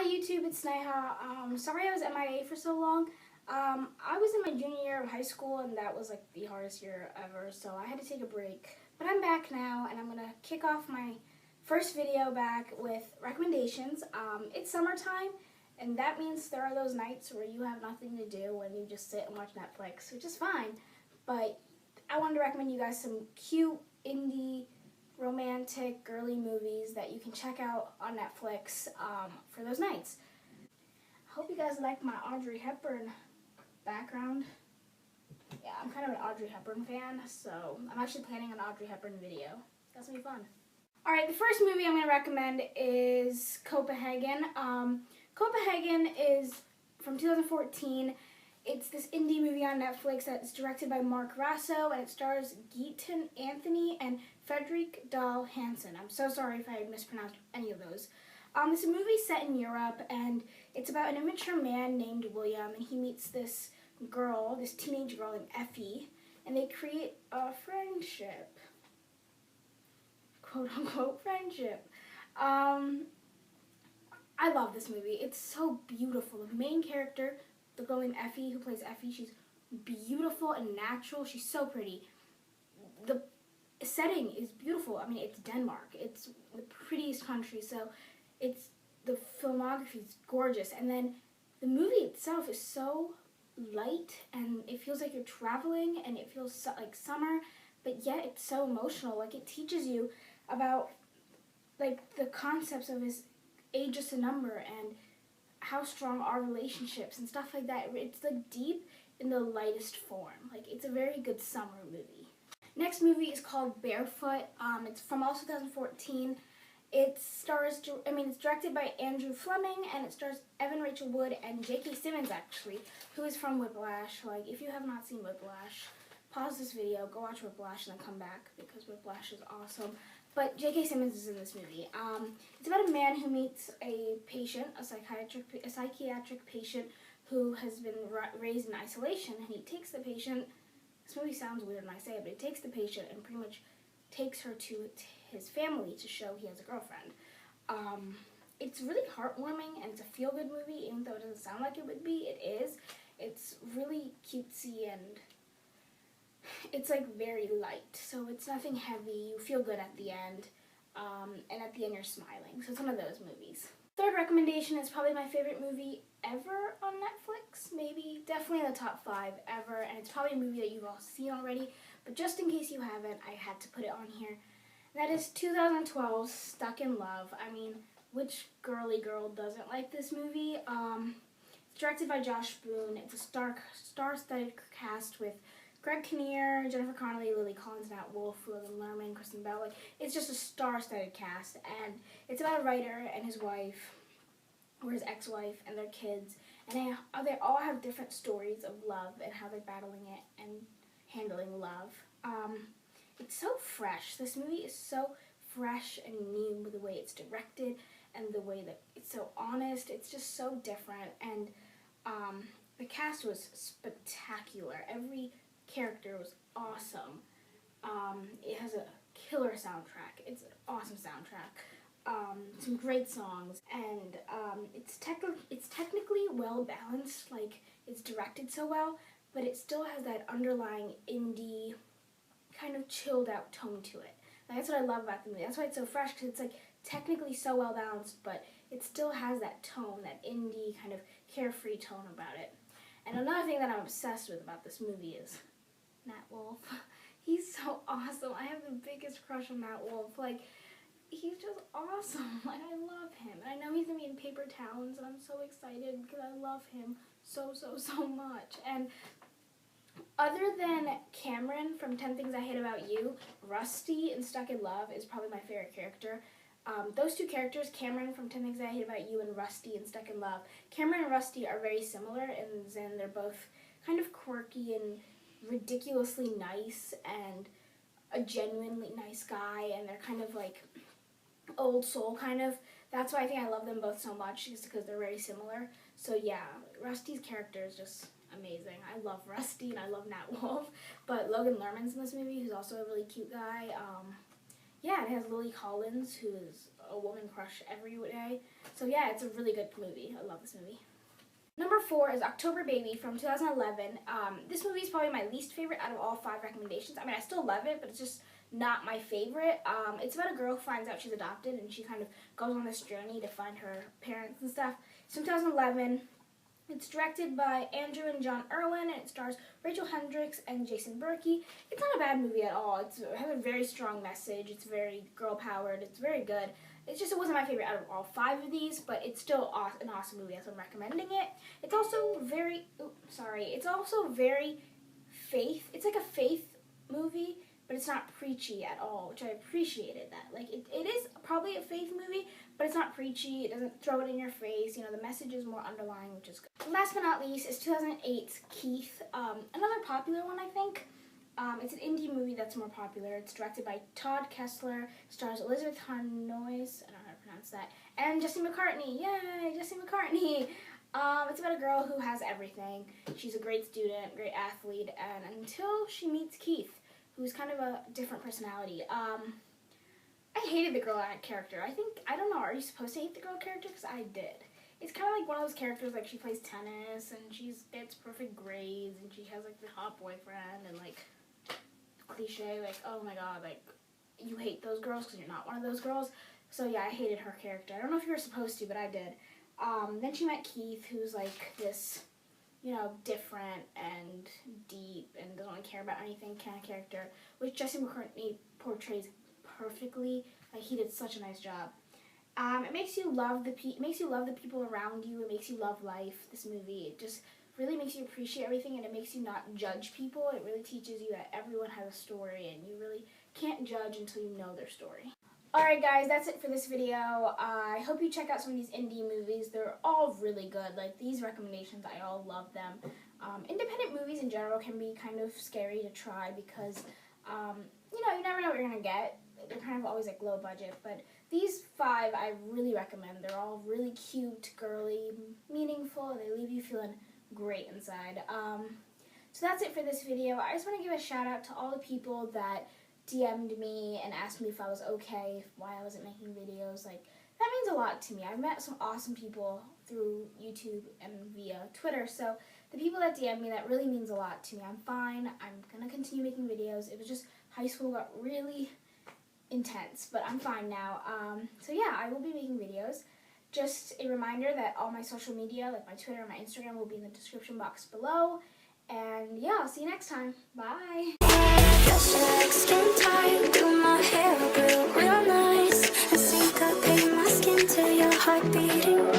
Hi YouTube, it's Sneha. Sorry I was MIA for so long. I was in my junior year of high school and that was like the hardest year ever, so I had to take a break. But I'm back now and I'm going to kick off my first video back with recommendations. It's summertime and that means there are those nights where you have nothing to do and you just sit and watch Netflix, which is fine. But I wanted to recommend you guys some cute indie romantic girly movies that you can check out on Netflix for those nights. I hope you guys like my Audrey Hepburn background. Yeah, I'm kind of an Audrey Hepburn fan, so I'm actually planning an Audrey Hepburn video. That's gonna be fun. Alright, the first movie I'm going to recommend is Copenhagen. Copenhagen is from 2014. It's this indie movie on Netflix that's directed by Mark Rasso, and it stars Geeton Anthony and Fredrik Dahl Hansen. I'm so sorry if I mispronounced any of those. It's a movie set in Europe, and it's about an immature man named William, and he meets this girl, this teenage girl named Effie, and they create a friendship. Quote-unquote friendship. I love this movie. It's so beautiful. The main character, the girl named Effie, who plays Effie, she's beautiful and natural. She's so pretty. The setting is beautiful. I mean, it's Denmark. It's the prettiest country, so the filmography is gorgeous. And then the movie itself is so light, and it feels like you're traveling, and it feels like summer, but yet it's so emotional. Like, it teaches you about like the concepts of his age just a number and how strong are relationships and stuff like that. It's like deep in the lightest form. Like, it's a very good summer movie. Next movie is called Barefoot. It's from also 2014. It's directed by Andrew Fleming, and it stars Evan Rachel Wood and J.K. Simmons, actually, who is from Whiplash. Like, if you have not seen Whiplash, pause this video, go watch Whiplash, and then come back, because Whiplash is awesome. But J.K. Simmons is in this movie. It's about a man who meets a patient, a psychiatric patient who has been raised in isolation, and he takes the patient. This movie sounds weird when I say it, but he takes the patient and pretty much takes her to his family to show he has a girlfriend. It's really heartwarming, and it's a feel-good movie, even though it doesn't sound like it would be. It is. It's really cutesy, and it's like very light, so it's nothing heavy. You feel good at the end, and at the end you're smiling. So it's one of those movies. Third recommendation is probably my favorite movie ever on Netflix. Maybe, definitely in the top 5 ever, and it's probably a movie that you've all seen already, but just in case you haven't, I had to put it on here. And that is 2012's Stuck in Love. I mean, which girly girl doesn't like this movie? It's directed by Josh Boone. It's a star-studded cast with Greg Kinnear, Jennifer Connelly, Lily Collins, Nat Wolff, Logan Lerman, Kristen Bell. Like, it's just a star-studded cast, and it's about a writer and his wife, or his ex-wife, and their kids, and they all have different stories of love and how they're battling it and handling love. It's so fresh. This movie is so fresh and new with the way it's directed and the way that it's so honest. It's just so different, and the cast was spectacular. Every character was awesome. It has a killer soundtrack. It's an awesome soundtrack. Some great songs, and it's technically well balanced. Like, it's directed so well, but it still has that underlying indie kind of chilled out tone to it. Like, that's what I love about the movie. That's why it's so fresh, because it's like technically so well balanced, but it still has that tone, that indie kind of carefree tone about it. And another thing that I'm obsessed with about this movie is Nat Wolff. He's so awesome. I have the biggest crush on Nat Wolff. Like, he's just awesome. Like, I love him. And I know he's going to be in Paper Towns, and I'm so excited because I love him so much. And other than Cameron from 10 Things I Hate About You, Rusty in Stuck in Love is probably my favorite character. Those two characters, Cameron from 10 Things I Hate About You and Rusty in Stuck in Love, Cameron and Rusty are very similar in Zen. They're both kind of quirky and ridiculously nice and a genuinely nice guy, and they're kind of like old soul kind of. That's why I think I love them both so much, just because they're very similar. So yeah, Rusty's character is just amazing. I love Rusty and I love Nat Wolff, but Logan Lerman's in this movie, who's also a really cute guy. yeah, it has Lily Collins, who is a woman crush every day. So yeah, it's a really good movie. I love this movie. Number 4 is October Baby from 2011. This movie is probably my least favorite out of all 5 recommendations. I mean, I still love it, but it's just not my favorite. It's about a girl who finds out she's adopted, and she kind of goes on this journey to find her parents and stuff. It's from 2011. It's directed by Andrew and John Irwin, and it stars Rachel Hendricks and Jason Berkey. It's not a bad movie at all. It has a very strong message. It's very girl-powered. It's very good. It's just, it wasn't my favorite out of all 5 of these, but it's still an awesome movie. That's why I'm recommending it. It's also very, it's also very it's like a faith movie, but it's not preachy at all, which I appreciated that. Like, it is probably a faith movie, but it's not preachy. It doesn't throw it in your face. You know, the message is more underlying, which is good. Last but not least is 2008's Keith. Another popular one, I think. It's an indie movie that's more popular. It's directed by Todd Kessler, stars Elizabeth Harnois, I don't know how to pronounce that, and Jesse McCartney. Yay, Jesse McCartney! It's about a girl who has everything. She's a great student, great athlete, and until she meets Keith, who's kind of a different personality. I hated the girl character. I don't know, are you supposed to hate the girl character? Because I did. It's kind of like one of those characters, like she plays tennis, and she gets perfect grades, and she has like the hot boyfriend, and like cliche, like, oh my god, like, you hate those girls because you're not one of those girls. So yeah, I hated her character. I don't know if you were supposed to, but I did. Then she met Keith, who's like this, you know, different and deep and doesn't really care about anything kind of character, which Jesse McCartney portrays perfectly. Like, he did such a nice job. It makes you love the people around you. It makes you love life. This movie, it just really makes you appreciate everything, and it makes you not judge people. It really teaches you that everyone has a story, and you really can't judge until you know their story. Alright guys, that's it for this video. I hope you check out some of these indie movies. They're all really good. Like, these recommendations, I all love them. Independent movies in general can be kind of scary to try because, you know, you never know what you're going to get. They're kind of always like low budget, but these 5 I really recommend. They're all really cute, girly, meaningful. They leave you feeling great inside. So that's it for this video. I just want to give a shout out to all the people that DM'd me and asked me if I was okay, why I wasn't making videos. Like, that means a lot to me. I've met some awesome people through YouTube and via Twitter, so the people that DM'd me, that really means a lot to me. I'm fine. I'm going to continue making videos. It was just high school got really intense, but I'm fine now. So yeah, I will be making videos. Just a reminder that all my social media, like my Twitter and my Instagram, will be in the description box below. And yeah, I'll see you next time. Bye. Skin tight, do my hair real nice. I syncopate my skin to your heart beating.